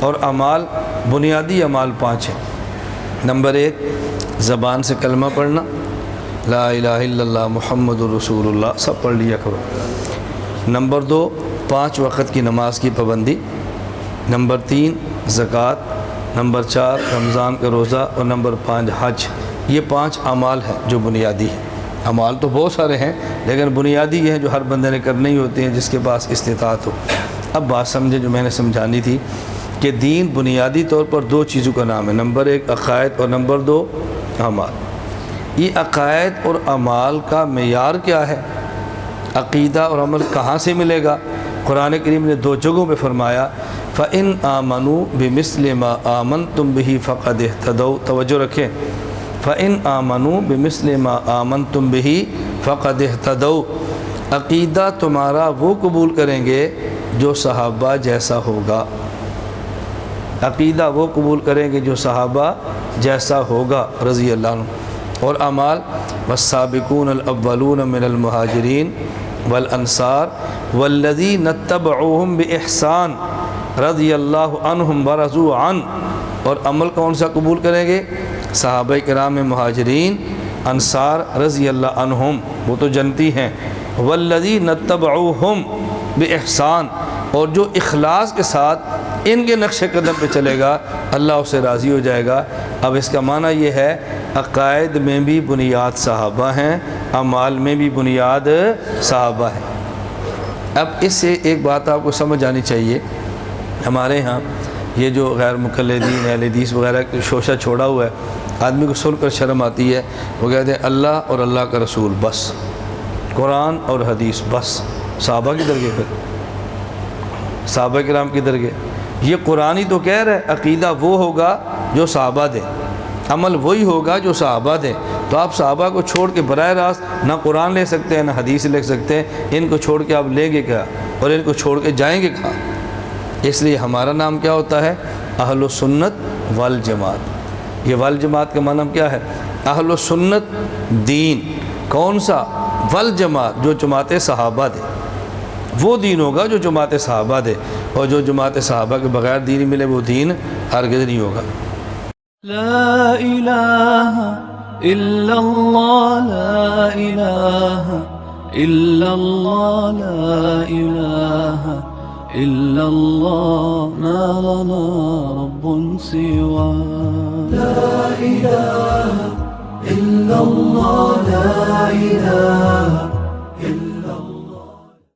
اور اعمال بنیادی اعمال 5 ہیں۔ نمبر 1 زبان سے کلمہ پڑھنا، لا الہ الا اللہ محمد الرسول اللہ، سب پڑھ لیا کرو۔ نمبر 2 5 وقت کی نماز کی پابندی۔ نمبر 3 زکوٰۃ۔ نمبر 4 رمضان کا روزہ، اور نمبر 5 حج۔ یہ 5 اعمال ہیں جو بنیادی ہیں۔ اعمال تو بہت سارے ہیں لیکن بنیادی یہ ہیں جو ہر بندے نے کرنے ہی ہوتے ہیں جس کے پاس استطاعت ہو۔ اب بات سمجھے جو میں نے سمجھانی تھی کہ دین بنیادی طور پر 2 چیزوں کا نام ہے، نمبر 1 عقائد اور نمبر 2 اعمال۔ یہ عقائد اور اعمال کا معیار کیا ہے؟ عقیدہ اور عمل کہاں سے ملے گا؟ قرآن کریم نے 2 جگہوں پہ فرمایا فَإِنْ آمَنُوا بِمِثْلِ مَا آمَنْتُمْ بِهِ فَقَدِ اهْتَدَوْا۔ توجہ رکھیں، فَإِنْ آمَنُوا بِمِثْلِ مَا آمَنْتُمْ بِهِ فَقَدِ اهْتَدَوْا۔ عقیدہ تمہارا وہ قبول کریں گے جو صحابہ جیسا ہوگا۔ عقیدہ وہ قبول کریں گے جو صحابہ جیسا ہوگا رضی اللہ عنہ۔ اور اعمال والسابقون الاولون من المہاجرین والانصار والذین اتبعوہم باحسان رضی اللہ عنہم ورضوا عنہ۔ اور عمل کون سا قبول کریں گے؟ صحابہ کرام مہاجرین انصار رضی اللہ عنہم، وہ تو جنتی ہیں، والذین اتبعوہم باحسان، اور جو اخلاص کے ساتھ ان کے نقش قدم پہ چلے گا اللہ اس سے راضی ہو جائے گا۔ اب اس کا معنی یہ ہے عقائد میں بھی بنیاد صحابہ ہیں، اعمال میں بھی بنیاد صحابہ ہیں۔ اب اس سے ایک بات آپ کو سمجھ آنی چاہیے، ہمارے ہاں یہ جو غیر مقلدین اہل حدیث وغیرہ شوشہ چھوڑا ہوا ہے، آدمی کو سن کر شرم آتی ہے، وہ کہتے ہیں اللہ اور اللہ کا رسول بس، قرآن اور حدیث بس۔ صحابہ کدھر گئے؟ پھر صحابہ کرام کدھر گئے؟ یہ قرآن ہی تو کہہ رہا ہے عقیدہ وہ ہوگا جو صحابہ دے، عمل وہی ہوگا جو صحابہ دے۔ تو آپ صحابہ کو چھوڑ کے براہ راست نہ قرآن لے سکتے ہیں نہ حدیث لے سکتے ہیں، ان کو چھوڑ کے آپ لیں گے کیا اور ان کو چھوڑ کے جائیں گے کہاں؟ اس لیے ہمارا نام کیا ہوتا ہے؟ اہل السنت والجماعت۔ یہ والجماعت کا معنی کیا ہے؟ اہل السنت دین کون سا؟ والجماعت جو جماعت صحابہ دے، وہ دین ہوگا جو جماعت صحابہ دے، اور جو جماعت صحابہ کے بغیر دین ملے وہ دین ہرگز نہیں ہوگا۔ لا الہ الا اللہ، لا الہ الا اللہ، لا الہ الا اللہ، ما لنا رب سوا۔ لا الہ الا اللہ، لا الہ